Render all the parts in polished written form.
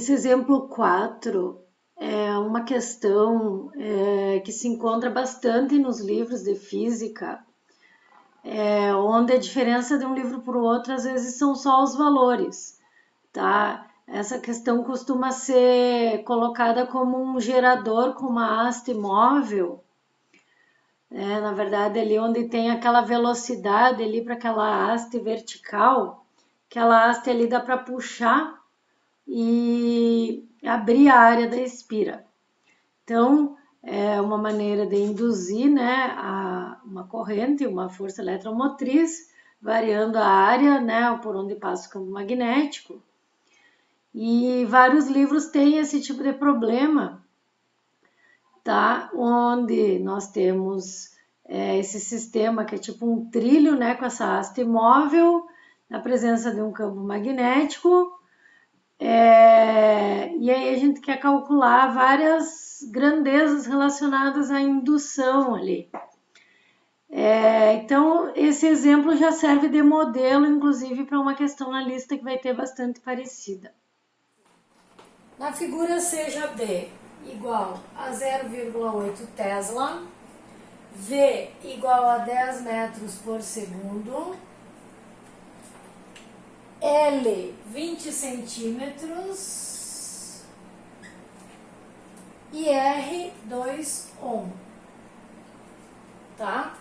Esse exemplo 4 é uma questão que se encontra bastante nos livros de física, onde a diferença de um livro para o outro às vezes são só os valores, tá? Essa questão costuma ser colocada como um gerador com uma haste móvel, na verdade ali onde tem aquela velocidade ali para aquela haste vertical, aquela haste ali dá para puxar e abrir a área da espira. Então, é uma maneira de induzir, né, uma corrente, uma força eletromotriz, variando a área, né, por onde passa o campo magnético. E vários livros têm esse tipo de problema, tá? Onde nós temos esse sistema que é tipo um trilho, né, com essa haste móvel, na presença de um campo magnético. E aí a gente quer calcular várias grandezas relacionadas à indução ali. Então, esse exemplo já serve de modelo, inclusive, para uma questão na lista que vai ter bastante parecida. Na figura seja B igual a 0,8 Tesla, V igual a 10 metros por segundo, L 20 centímetros e R 2 ohm. Tá?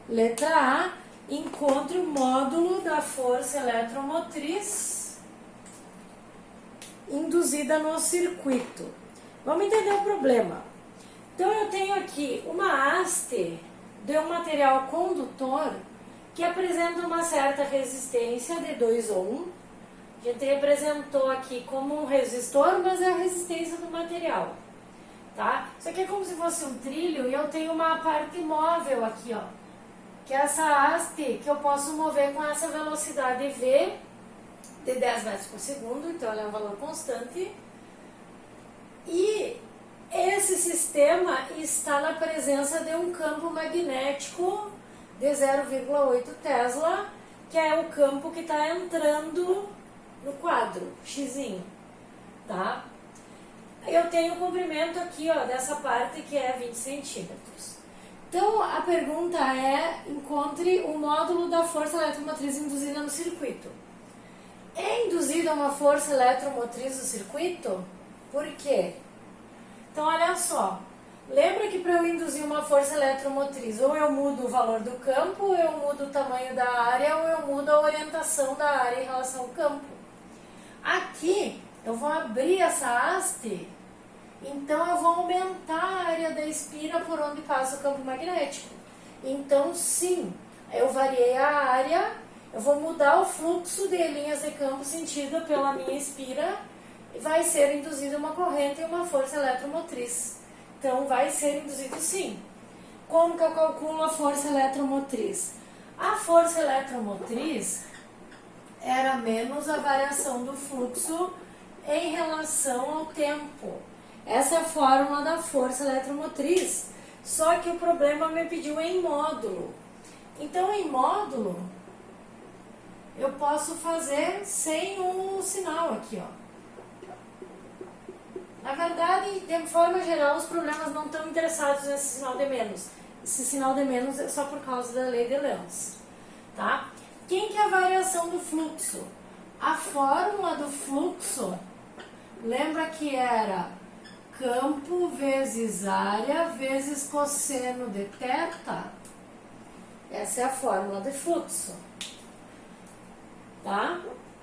Letra A, encontre o módulo da força eletromotriz induzida no circuito. Vamos entender o problema. Então eu tenho aqui uma haste de um material condutor que apresenta uma certa resistência de 2 ohm. A gente representou aqui como um resistor, mas é a resistência do material. Tá? Isso aqui é como se fosse um trilho e eu tenho uma parte móvel aqui, ó, que é essa haste que eu posso mover com essa velocidade V de 10 metros por segundo, então ela é um valor constante. E esse sistema está na presença de um campo magnético de 0,8 Tesla, que é o campo que está entrando no quadro, X. Tá? Eu tenho o comprimento aqui, ó, dessa parte que é 20 centímetros. Então, a pergunta é, encontre o módulo da força eletromotriz induzida no circuito. É induzida uma força eletromotriz no circuito? Por quê? Então, olha só. Lembra que para eu induzir uma força eletromotriz, ou eu mudo o valor do campo, ou eu mudo o tamanho da área, ou eu mudo a orientação da área em relação ao campo. Aqui, eu vou abrir essa haste, então eu vou aumentar a área da espira por onde passa o campo magnético. Então, sim, eu variei a área, eu vou mudar o fluxo de linhas de campo sentido pela minha espira e vai ser induzida uma corrente e uma força eletromotriz. Então, vai ser induzido sim. Como que eu calculo a força eletromotriz? A força eletromotriz era menos a variação do fluxo em relação ao tempo. Essa é a fórmula da força eletromotriz, só que o problema me pediu em módulo. Então, em módulo, eu posso fazer sem um sinal aqui, ó. Na verdade, de forma geral, os problemas não estão interessados nesse sinal de menos. Esse sinal de menos é só por causa da lei de Lenz, tá? Quem que é a variação do fluxo? A fórmula do fluxo, lembra que era campo vezes área vezes cosseno de θ? Essa é a fórmula de fluxo, tá?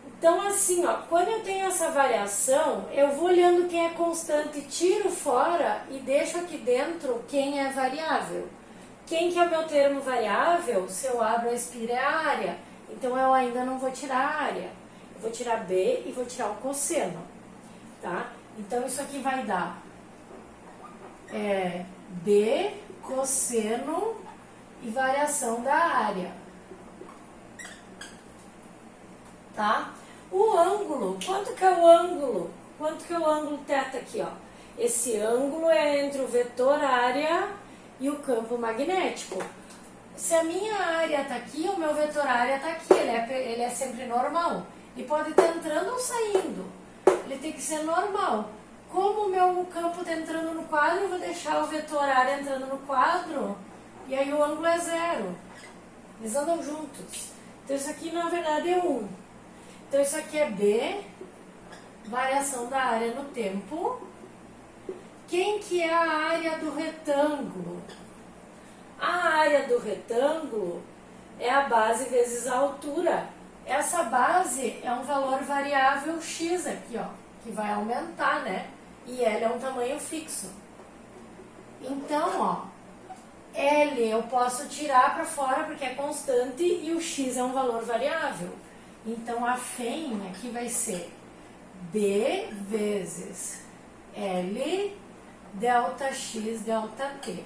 Então, assim, ó, quando eu tenho essa variação, eu vou olhando quem é constante, tiro fora e deixo aqui dentro quem é variável. Quem que é o meu termo variável? Se eu abro a espira é a área. Então, eu ainda não vou tirar a área. Eu vou tirar B e vou tirar o cosseno, tá? Então, isso aqui vai dar B cosseno e variação da área, tá? O ângulo, quanto que é o ângulo? Quanto que é o ângulo θ aqui, ó? Esse ângulo é entre o vetor área e o campo magnético. Se a minha área está aqui, o meu vetor área está aqui, ele é sempre normal. Ele pode estar entrando ou saindo. ele tem que ser normal. Como o meu campo está entrando no quadro, eu vou deixar o vetor área entrando no quadro, e aí o ângulo é 0. Eles andam juntos. Então isso aqui na verdade é 1. Então isso aqui é B, variação da área no tempo. Quem que é a área do retângulo? A área do retângulo é a base vezes a altura. Essa base é um valor variável x aqui, ó, que vai aumentar, né? E L é um tamanho fixo. Então, ó, L eu posso tirar para fora porque é constante e o x é um valor variável. Então, a FEM aqui vai ser B vezes L delta x delta t.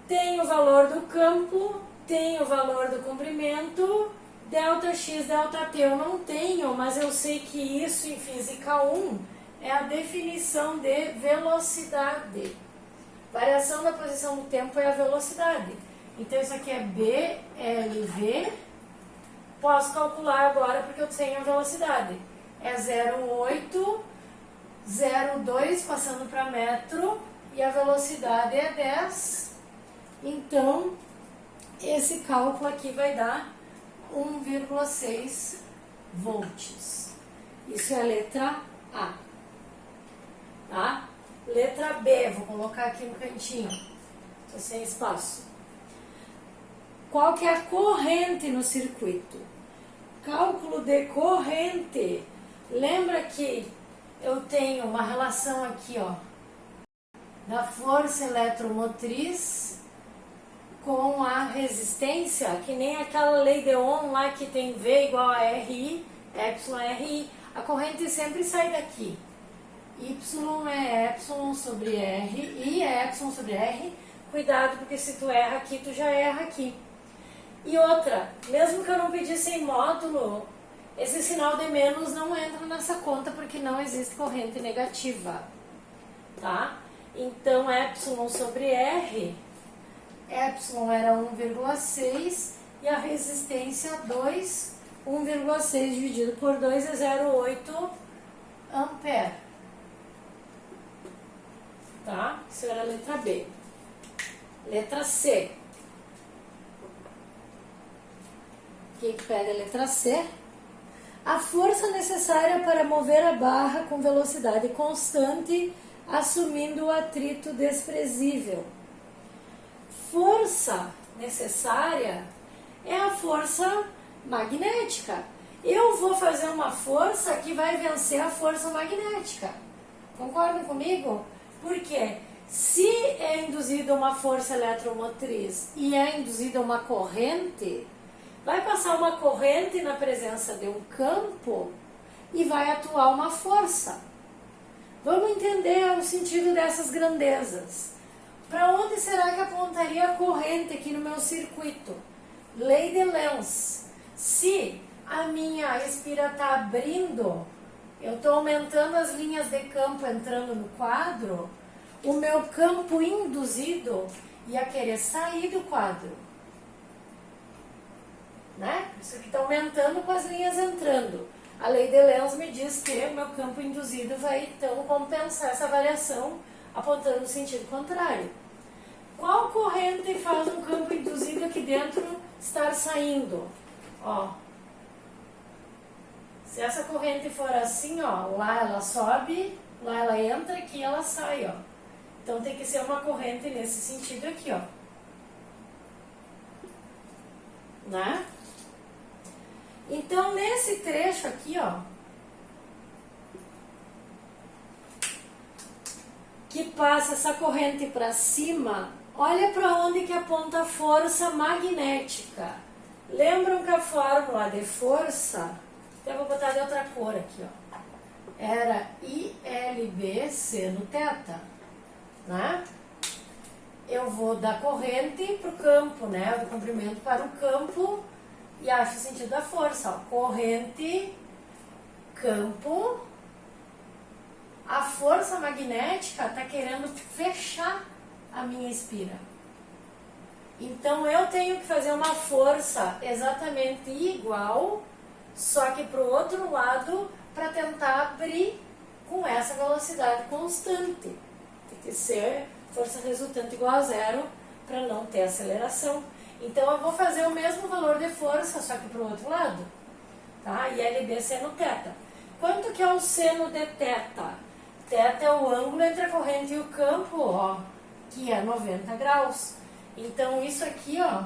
Tem o valor do campo, tem o valor do comprimento, delta x delta t eu não tenho, mas eu sei que isso em física 1 é a definição de velocidade. Variação da posição do tempo é a velocidade. Então isso aqui é BLV. Posso calcular agora porque eu tenho a velocidade. É 0,802 passando para metro e a velocidade é 10. Então, esse cálculo aqui vai dar 1,6 volts. Isso é a letra A. Tá? Letra B, vou colocar aqui no cantinho, tô sem espaço. Qual que é a corrente no circuito? Cálculo de corrente. Lembra que eu tenho uma relação aqui, ó, da força eletromotriz com a resistência, que nem aquela lei de Ohm lá que tem V igual a RI, Epsilon RI. A corrente sempre sai daqui. Y é Epsilon sobre R, I é Epsilon sobre R. Cuidado, porque se tu erra aqui, tu já erra aqui. E outra, mesmo que eu não pedisse em módulo, esse sinal de menos não entra nessa conta, porque não existe corrente negativa. Tá? Então, Epsilon sobre R, Epsilon era 1,6 e a resistência 2, 1,6 dividido por 2 é 0,8 ampere. Tá? Isso era a letra B. Letra C. O que pede a letra C? A força necessária para mover a barra com velocidade constante, assumindo o atrito desprezível. Força necessária é a força magnética. Eu vou fazer uma força que vai vencer a força magnética. Concordam comigo? Porque se é induzida uma força eletromotriz e é induzida uma corrente, vai passar uma corrente na presença de um campo e vai atuar uma força. Vamos entender o sentido dessas grandezas. Para onde será que apontaria a corrente aqui no meu circuito? Lei de Lenz. Se a minha espira está abrindo, eu estou aumentando as linhas de campo entrando no quadro, o meu campo induzido ia querer sair do quadro. Né? Isso aqui está aumentando com as linhas entrando. A lei de Lenz me diz que o meu campo induzido vai então compensar essa variação apontando no sentido contrário. Qual corrente faz um campo induzido aqui dentro estar saindo? Ó, se essa corrente for assim, ó, lá ela sobe, lá ela entra, aqui ela sai, ó. Então tem que ser uma corrente nesse sentido aqui, ó. Né? Então nesse trecho aqui, ó, que passa essa corrente para cima, olha para onde que aponta a força magnética. Lembram que a fórmula de força, eu vou botar de outra cor aqui, ó, era ILB seno θ, né? Eu vou da corrente para o campo, né? Do comprimento para o campo e acho o sentido da força, ó. Corrente, campo. A força magnética está querendo fechar a minha espira. Então eu tenho que fazer uma força exatamente igual, só que para o outro lado para tentar abrir com essa velocidade constante. Tem que ser força resultante igual a zero para não ter aceleração. Então eu vou fazer o mesmo valor de força, só que para o outro lado. Tá? E LB seno θ. Quanto que é o seno de θ? Θ é o ângulo entre a corrente e o campo, ó, que é 90 graus. Então isso aqui, ó,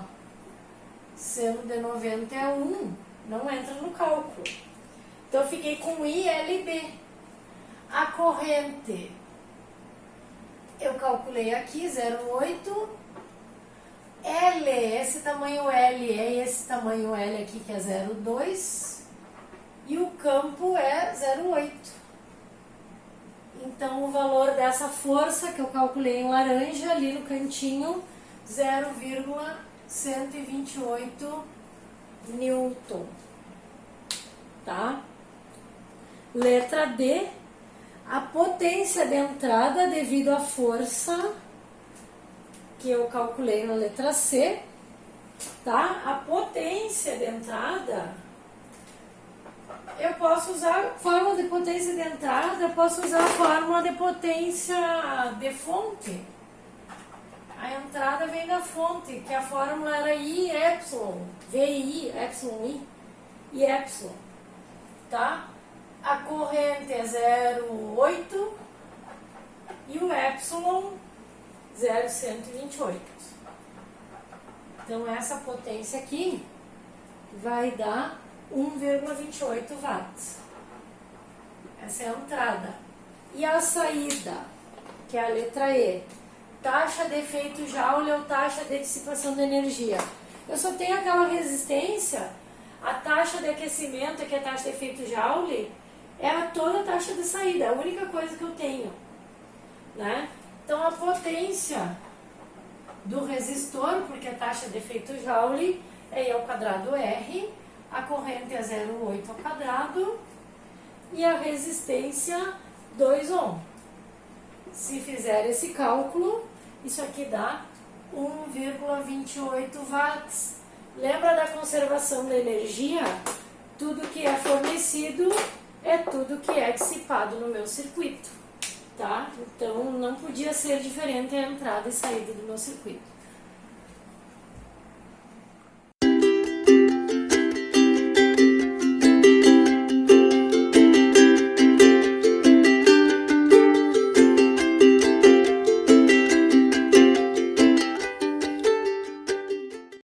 seno de 90 é 1, não entra no cálculo. Então eu fiquei com ILB. A corrente, eu calculei aqui, 0,8. L, esse tamanho L é esse tamanho L aqui, que é 0,2. E o campo é 0,8. Então o valor dessa força que eu calculei em laranja, ali no cantinho, 0,128 Newton. Tá? Letra D, a potência de entrada devido à força que eu calculei na letra C, tá? A potência de entrada, eu posso usar a fórmula de potência de entrada, eu posso usar a fórmula de potência de fonte. A entrada vem da fonte, que a fórmula era I, epsilon, VI, epsilon I e epsilon, tá? A corrente é 0,8 e o epsilon 0,128. Então essa potência aqui vai dar 1,28 watts. Essa é a entrada. E a saída, que é a letra E, taxa de efeito Joule ou taxa de dissipação de energia. Eu só tenho aquela resistência, a taxa de aquecimento, que é a taxa de efeito Joule, é toda a taxa de saída, é a única coisa que eu tenho, né? Então a potência do resistor, porque a taxa de efeito Joule é E ao quadrado R, a corrente é 0,8 ao quadrado e a resistência 2 ohm. Se fizer esse cálculo, isso aqui dá 1,28 watts. Lembra da conservação da energia? Tudo que é fornecido é tudo que é dissipado no meu circuito, tá? Então não podia ser diferente a entrada e saída do meu circuito.